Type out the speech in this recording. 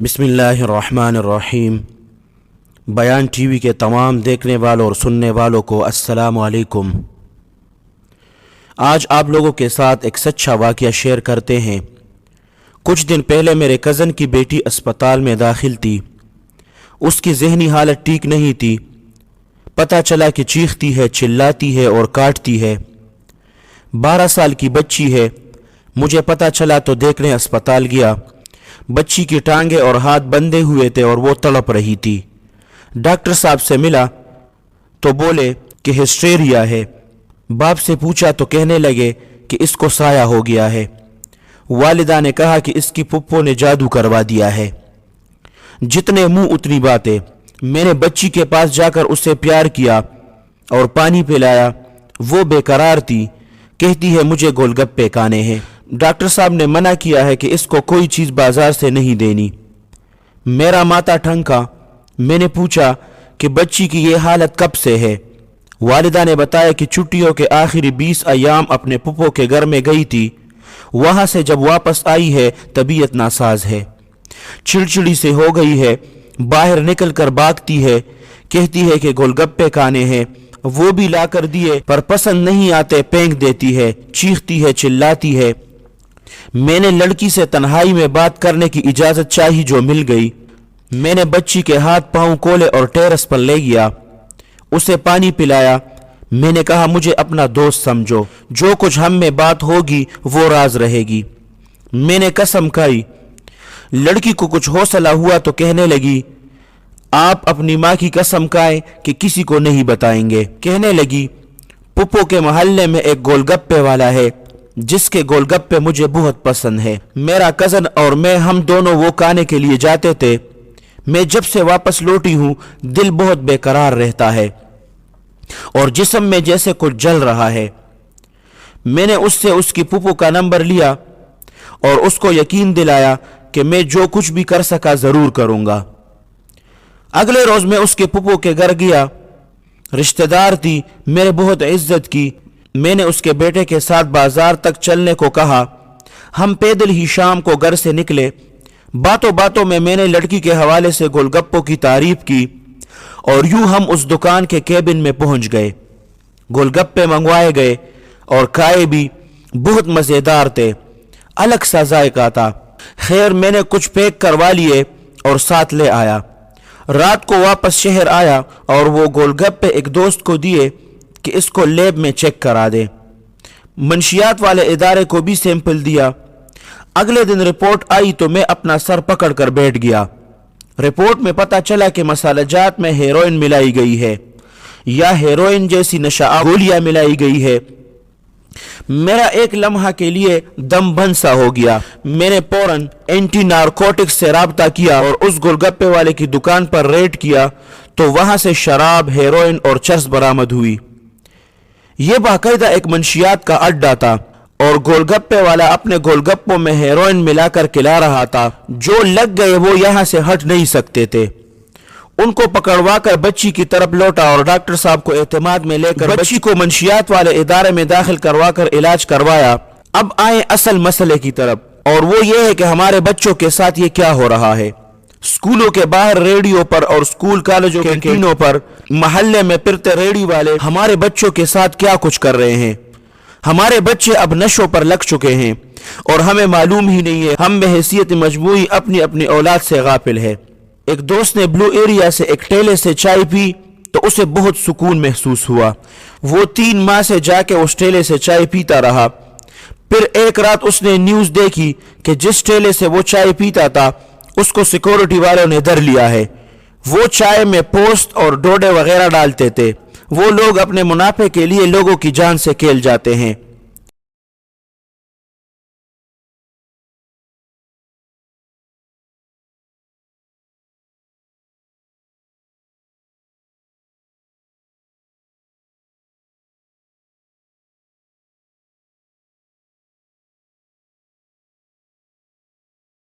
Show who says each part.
Speaker 1: बिस्मिल्लाहिर्रहमानिर्रहीम। बयान टीवी के तमाम देखने वालों और सुनने वालों को अस्सलामु अलैकुम। आज आप लोगों के साथ एक सच्चा वाक़या शेयर करते हैं। कुछ दिन पहले मेरे कज़न की बेटी अस्पताल में दाखिल थी। उसकी ज़हनी हालत ठीक नहीं थी। पता चला कि चीखती है, चिल्लाती है और काटती है। 12 साल की बच्ची है। मुझे पता चला तो देखने अस्पताल गया। बच्ची की टांगे और हाथ बंधे हुए थे और वो तड़प रही थी। डॉक्टर साहब से मिला तो बोले कि हिस्टेरिया है। बाप से पूछा तो कहने लगे कि इसको साया हो गया है। वालिदा ने कहा कि इसकी पुप्पो ने जादू करवा दिया है। जितने मुंह उतनी बातें। मैंने बच्ची के पास जाकर उससे प्यार किया और पानी पिलाया। वो बेकरार थी। कहती है मुझे गोलगप्पे खाने हैं। डॉक्टर साहब ने मना किया है कि इसको कोई चीज़ बाजार से नहीं देनी। मेरा माथा ठनका। मैंने पूछा कि बच्ची की ये हालत कब से है। वालिदा ने बताया कि छुट्टियों के आखिरी 20 अय्याम अपने पुप्पो के घर में गई थी। वहाँ से जब वापस आई है तबीयत नासाज है, चिड़चिड़ी से हो गई है। बाहर निकल कर भागती है। कहती है कि गोलगप्पे खाने हैं। वो भी ला कर दिए पर पसंद नहीं आते, फेंक देती है, चीखती है, चिल्लाती है। मैंने लड़की से तन्हाई में बात करने की इजाजत चाही जो मिल गई। मैंने बच्ची के हाथ पांव खोले और टेरेस पर ले गया। उसे पानी पिलाया। मैंने कहा मुझे अपना दोस्त समझो, जो कुछ हम में बात होगी वो राज रहेगी। मैंने कसम खाई। लड़की को कुछ हौसला हुआ तो कहने लगी आप अपनी माँ की कसम खाएं कि किसी को नहीं बताएंगे। कहने लगी पुप्पो के मोहल्ले में एक गोलगप्पे वाला है जिसके गोलगप्पे मुझे बहुत पसंद है। मेरा कज़न और मैं हम दोनों वो खाने के लिए जाते थे। मैं जब से वापस लौटी हूँ दिल बहुत बेकरार रहता है और जिस्म में जैसे कुछ जल रहा है। मैंने उससे उसकी पुप्पो का नंबर लिया और उसको यकीन दिलाया कि मैं जो कुछ भी कर सका ज़रूर करूँगा। अगले रोज़ मैं उसके पुप्पो के घर गया। रिश्तेदार थी, मेरे बहुत इज्जत की। मैंने उसके बेटे के साथ बाजार तक चलने को कहा। हम पैदल ही शाम को घर से निकले। बातों बातों में मैंने लड़की के हवाले से गोलगप्पों की तारीफ की और यूं हम उस दुकान के केबिन में पहुंच गए। गोलगप्पे मंगवाए गए और खाए भी। बहुत मज़ेदार थे, अलग सा जायका था। खैर मैंने कुछ पैक करवा लिए और साथ ले आया। रात को वापस शहर आया और वो गोलगप्पे एक दोस्त को दिए कि इसको लैब में चेक करा दे। मंशियात वाले इदारे को भी सैंपल दिया। अगले दिन रिपोर्ट आई तो मैं अपना सर पकड़ कर बैठ गया। रिपोर्ट में पता चला कि मसालाजात में हेरोइन मिलाई गई है या हेरोइन जैसी नशा गोलियां मिलाई गई है। मेरा एक लम्हा के लिए दम बंद सा हो गया। मैंने फौरन एंटी नारकोटिक्स से राब्ता किया और उस गोलगप्पे वाले की दुकान पर रेड किया तो वहां से शराब, हेरोइन और चरस बरामद हुई। यह बाकायदा एक मंशियात का अड्डा था और गोलगप्पे वाला अपने गोलगप्पों में हेरोइन मिलाकर खिला रहा था। जो लग गए वो यहां से हट नहीं सकते थे। उनको पकड़वा कर बच्ची की तरफ लौटा और डॉक्टर साहब को एतमाद में लेकर बच्ची को मंशियात वाले इदारे में दाखिल करवा कर इलाज करवाया। अब आए असल मसले की तरफ, और वो ये है कि हमारे बच्चों के साथ ये क्या हो रहा है। स्कूलों के बाहर रेडियो पर और स्कूल कॉलेजों के कैंटीनों पर मोहल्ले में फिरते रेडी वाले हमारे बच्चों के साथ क्या कुछ कर रहे हैं। हमारे बच्चे अब नशों पर लग चुके हैं और हमें मालूम ही नहीं है। हम बहैसियत मजमूई अपनी अपनी औलाद से गाफिल है। एक दोस्त ने ब्लू एरिया से एक ठेले से चाय पी तो उसे बहुत सुकून महसूस हुआ। वो 3 माह से जाके उस ठेले से चाय पीता रहा। फिर एक रात उसने न्यूज़ देखी कि जिस ठेले से वो चाय पीता था उसको सिक्योरिटी वालों ने धर लिया है। वो चाय में पोस्त और डोडे वगैरह डालते थे। वो लोग अपने मुनाफे के लिए लोगों की जान से खेल जाते हैं।